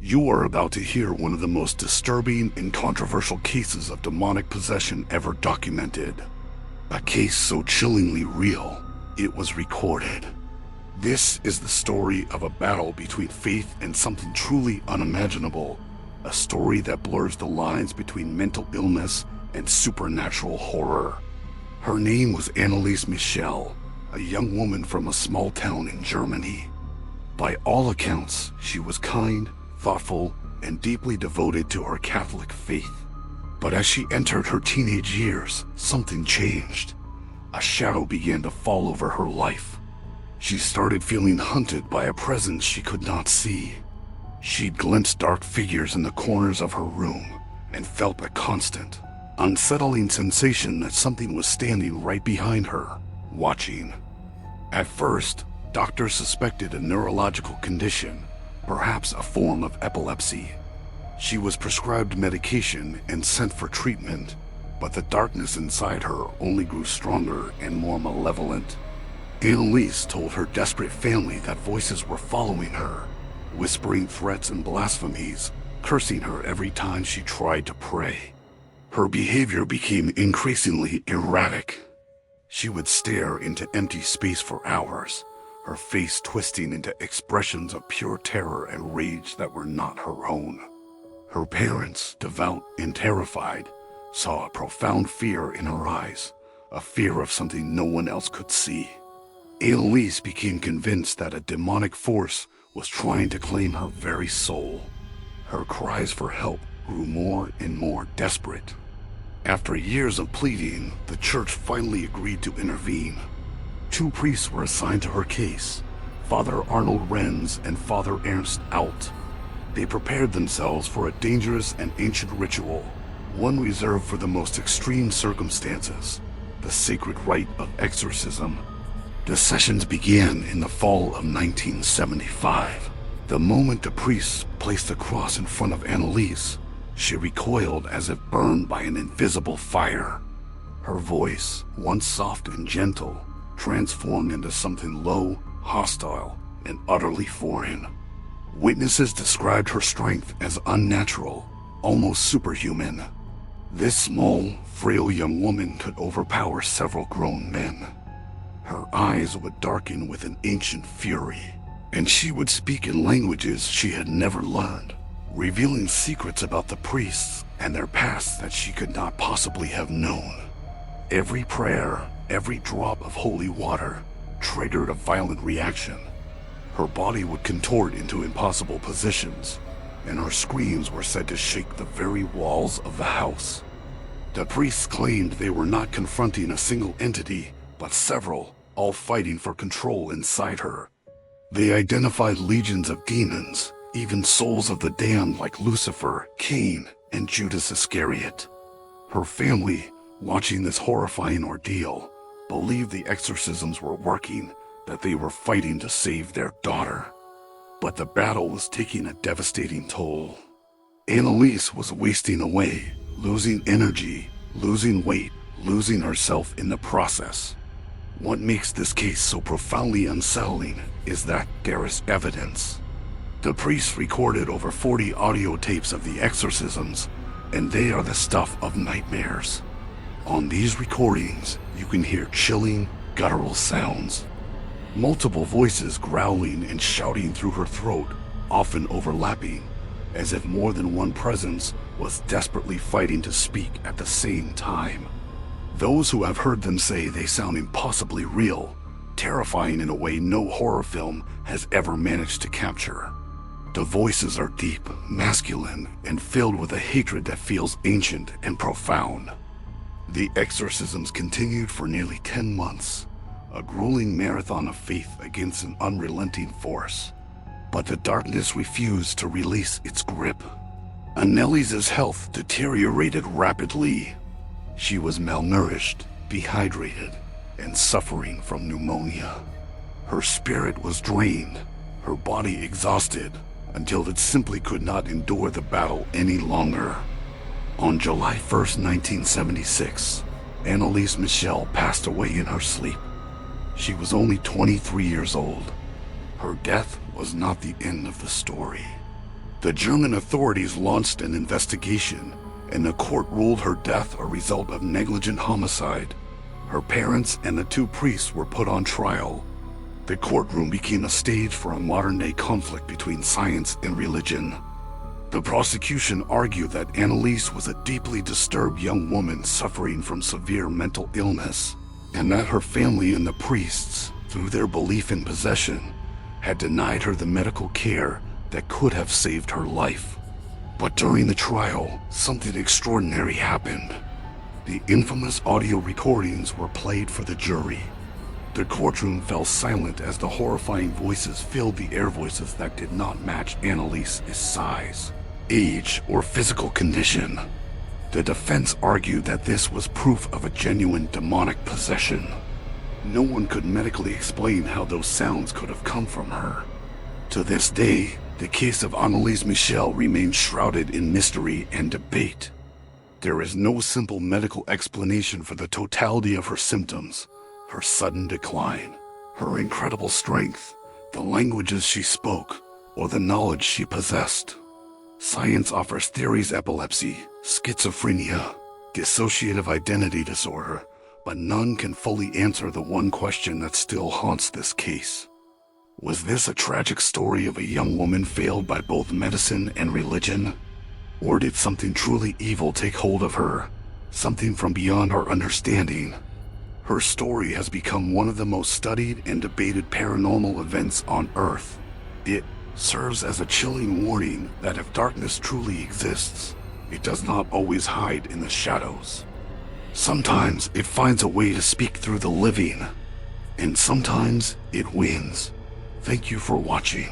You are about to hear one of the most disturbing and controversial cases of demonic possession ever documented. A case so chillingly real, it was recorded. This is the story of a battle between faith and something truly unimaginable. A story that blurs the lines between mental illness and supernatural horror. Her name was Anneliese Michel, a young woman from a small town in Germany. By all accounts, she was kind, thoughtful, and deeply devoted to her Catholic faith. But as she entered her teenage years, something changed. A shadow began to fall over her life. She started feeling hunted by a presence she could not see. She'd glimpsed dark figures in the corners of her room and felt a constant, unsettling sensation that something was standing right behind her, watching. At first, doctors suspected a neurological condition, perhaps a form of epilepsy. She was prescribed medication and sent for treatment, but the darkness inside her only grew stronger and more malevolent. Anneliese told her desperate family that voices were following her, whispering threats and blasphemies, cursing her every time she tried to pray. Her behavior became increasingly erratic. She would stare into empty space for hours, her face twisting into expressions of pure terror and rage that were not her own. Her parents, devout and terrified, saw a profound fear in her eyes, a fear of something no one else could see. Anneliese became convinced that a demonic force was trying to claim her very soul. Her cries for help grew more and more desperate. After years of pleading, the church finally agreed to intervene. 2 priests were assigned to her case, Father Arnold Renz and Father Ernst Alt. They prepared themselves for a dangerous and ancient ritual, one reserved for the most extreme circumstances, the sacred rite of exorcism. The sessions began in the fall of 1975. The moment the priests placed the cross in front of Anneliese, she recoiled as if burned by an invisible fire. Her voice, once soft and gentle, transformed into something low, hostile, and utterly foreign. Witnesses described her strength as unnatural, almost superhuman. This small, frail young woman could overpower several grown men. Her eyes would darken with an ancient fury, and she would speak in languages she had never learned, revealing secrets about the priests and their past that she could not possibly have known. Every prayer, every drop of holy water, triggered a violent reaction. Her body would contort into impossible positions, and her screams were said to shake the very walls of the house. The priests claimed they were not confronting a single entity, but several, all fighting for control inside her. They identified legions of demons, even souls of the damned like Lucifer, Cain, and Judas Iscariot. Her family, watching this horrifying ordeal, believed the exorcisms were working, that they were fighting to save their daughter. But the battle was taking a devastating toll. Anneliese was wasting away, losing energy, losing weight, losing herself in the process. What makes this case so profoundly unsettling is that there is evidence. The priests recorded over 40 audio tapes of the exorcisms, and they are the stuff of nightmares. On these recordings, you can hear chilling, guttural sounds. Multiple voices growling and shouting through her throat, often overlapping, as if more than one presence was desperately fighting to speak at the same time. Those who have heard them say they sound impossibly real, terrifying in a way no horror film has ever managed to capture. The voices are deep, masculine, and filled with a hatred that feels ancient and profound. The exorcisms continued for nearly 10 months, a grueling marathon of faith against an unrelenting force. But the darkness refused to release its grip. Anneliese's health deteriorated rapidly. She was malnourished, dehydrated, and suffering from pneumonia. Her spirit was drained, her body exhausted, until it simply could not endure the battle any longer. On July 1st, 1976, Anneliese Michel passed away in her sleep. She was only 23 years old. Her death was not the end of the story. The German authorities launched an investigation, and the court ruled her death a result of negligent homicide. Her parents and the two priests were put on trial. The courtroom became a stage for a modern-day conflict between science and religion. The prosecution argued that Anneliese was a deeply disturbed young woman suffering from severe mental illness, and that her family and the priests, through their belief in possession, had denied her the medical care that could have saved her life. But during the trial, something extraordinary happened. The infamous audio recordings were played for the jury. The courtroom fell silent as the horrifying voices filled the air, voices that did not match Anneliese's size, age, or physical condition. The defense argued that this was proof of a genuine demonic possession. No one could medically explain how those sounds could have come from her. To this day, the case of Anneliese Michel remains shrouded in mystery and debate. There is no simple medical explanation for the totality of her symptoms, her sudden decline, her incredible strength, the languages she spoke, or the knowledge she possessed. Science offers theories: epilepsy, schizophrenia, dissociative identity disorder, but none can fully answer the one question that still haunts this case. Was this a tragic story of a young woman failed by both medicine and religion? Or did something truly evil take hold of her, something from beyond our understanding? Her story has become one of the most studied and debated paranormal events on Earth. It serves as a chilling warning that if darkness truly exists, it does not always hide in the shadows. Sometimes it finds a way to speak through the living, and sometimes it wins. Thank you for watching.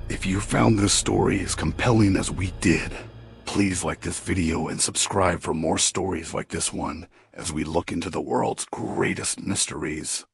If you found this story as compelling as we did, please like this video and subscribe for more stories like this one as we look into the world's greatest mysteries.